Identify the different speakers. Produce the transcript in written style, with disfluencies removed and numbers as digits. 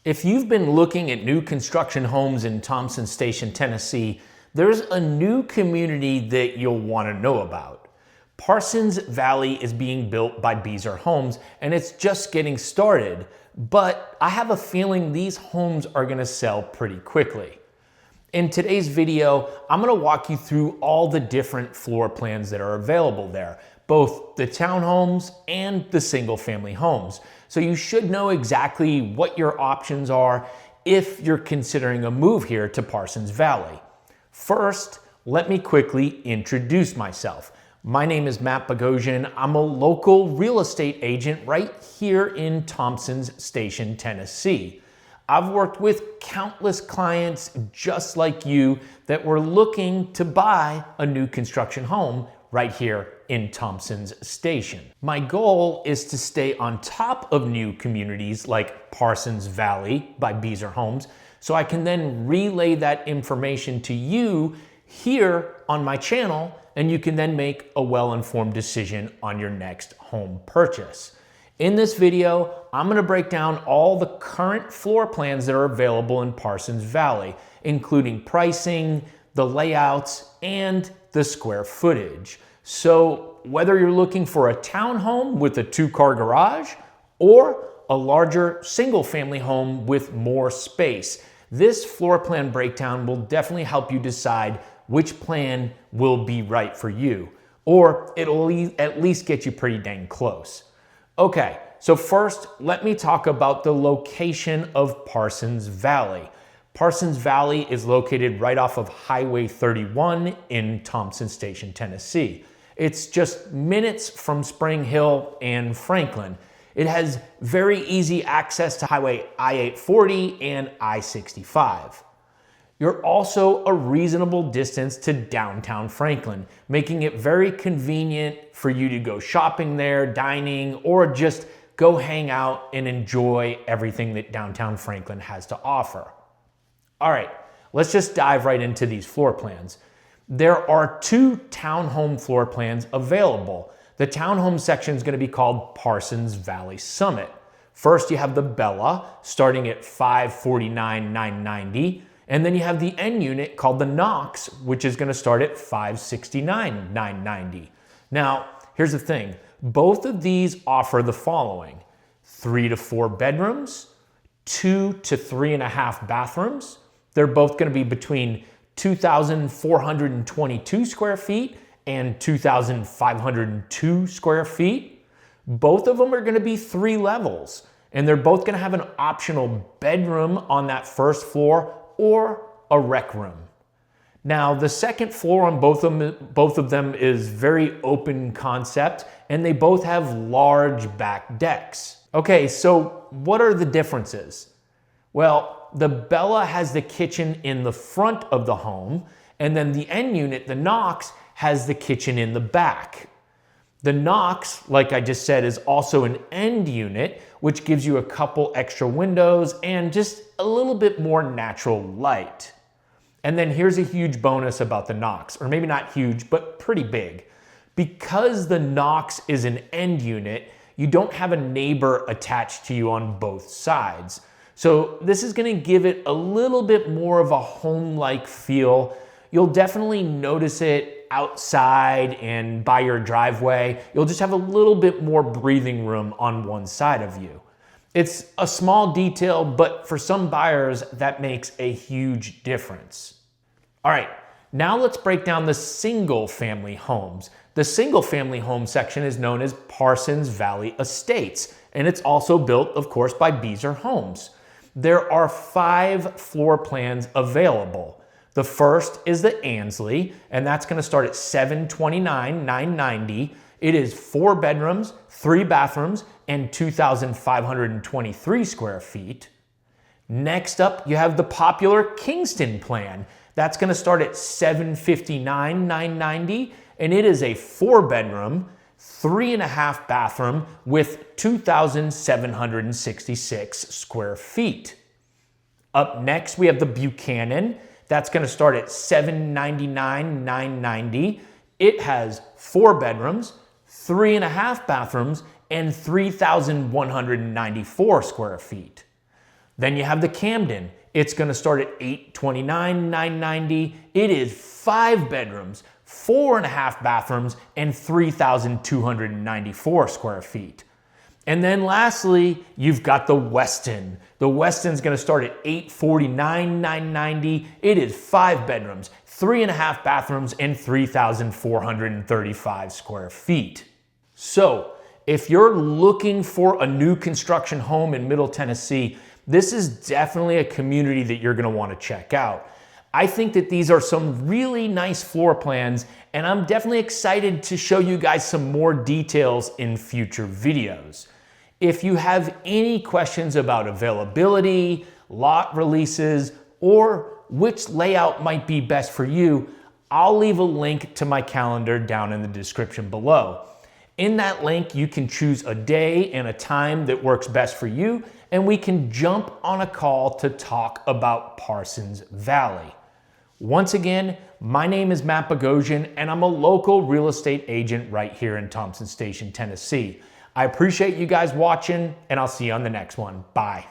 Speaker 1: If you've been looking at new construction homes in Thompson Station, Tennessee, there's a new community that you'll want to know about. Parsons Valley is being built by Beazer Homes, and it's just getting started, but I have a feeling these homes are going to sell pretty quickly. In today's video, I'm going to walk you through all the different floor plans that are available there, both the townhomes and the single-family homes. So you should know exactly what your options are if you're considering a move here to Parsons Valley. First, let me quickly introduce myself. My name is Bogosian. I'm a local real estate agent right here in Thompson Station, Tennessee. I've worked with countless clients just like you that were looking to buy a new construction home right here in Thompson's Station. My goal is to stay on top of new communities like Parsons Valley by Beazer Homes, so I can then relay that information to you here on my channel, and you can then make a well-informed decision on your next home purchase. In this video, I'm going to break down all the current floor plans that are available in Parsons Valley, including pricing, the layouts, and the square footage. So whether you're looking for a townhome with a 2-car garage or a larger single-family home with more space, this floor plan breakdown will definitely help you decide which plan will be right for you, or it'll at least get you pretty dang close. Okay, so first, let me talk about the location of Parsons Valley. Parsons Valley is located right off of Highway 31 in Thompson Station, Tennessee. It's just minutes from Spring Hill and Franklin. It has very easy access to Highway I-840 and I-65. You're also a reasonable distance to downtown Franklin, making it very convenient for you to go shopping there, dining, or just go hang out and enjoy everything that downtown Franklin has to offer. All right, let's just dive right into these floor plans. There are 2 townhome floor plans available. The townhome section is going to be called Parsons Valley Summit. First, you have the Bella starting at $549,990. And then you have the N unit called the Knox, which is going to start at $569,990. Now, here's the thing. Both of these offer the following: 3 to 4 bedrooms, 2 to 3.5 bathrooms. They're both going to be between 2,422 square feet and 2,502 square feet. Both of them are going to be 3 levels, and they're both going to have an optional bedroom on that first floor or a rec room. Now, the second floor on both of them is very open concept, and they both have large back decks. Okay, so what are the differences? Well, the Bella has the kitchen in the front of the home, and then the N unit, the Knox, has the kitchen in the back. The Knox, like I just said, is also an end unit, which gives you a couple extra windows and just a little bit more natural light. And then here's a huge bonus about the Knox, or maybe not huge, but pretty big. Because the Knox is an end unit, you don't have a neighbor attached to you on both sides. So this is going to give it a little bit more of a home-like feel. You'll definitely notice it outside and by your driveway. You'll just have a little bit more breathing room on one side of you. It's a small detail, but for some buyers, that makes a huge difference. All right, now let's break down the single-family homes. The single-family home section is known as Parsons Valley Estates, and it's also built, of course, by Beazer Homes. There are 5 floor plans available. The first is the Ansley, and that's going to start at $729,990. It is 4 bedrooms, 3 bathrooms, and 2,523 square feet. Next up, you have the popular Kingston plan. That's going to start at $759,990, and it is a 4-bedroom, 3.5 bathroom with 2,766 square feet. Up next, we have the Buchanan. That's going to start at $799,990. It has 4 bedrooms, 3.5 bathrooms, and 3,194 square feet. Then you have the Camden. It's gonna start at $829,990. It is 5 bedrooms, 4.5 bathrooms, and 3,294 square feet. And then lastly, you've got the Weston. The Weston's gonna start at $849,990. It is 5 bedrooms, 3.5 bathrooms, and 3,435 square feet. So if you're looking for a new construction home in Middle Tennessee, this is definitely a community that you're gonna wanna check out. I think that these are some really nice floor plans, and I'm definitely excited to show you guys some more details in future videos. If you have any questions about availability, lot releases, or which layout might be best for you, I'll leave a link to my calendar down in the description below. In that link, you can choose a day and a time that works best for you, and we can jump on a call to talk about Parsons Valley. Once again, my name is Matt Bogosian, and I'm a local real estate agent right here in Thompson Station, Tennessee. I appreciate you guys watching, and I'll see you on the next one. Bye.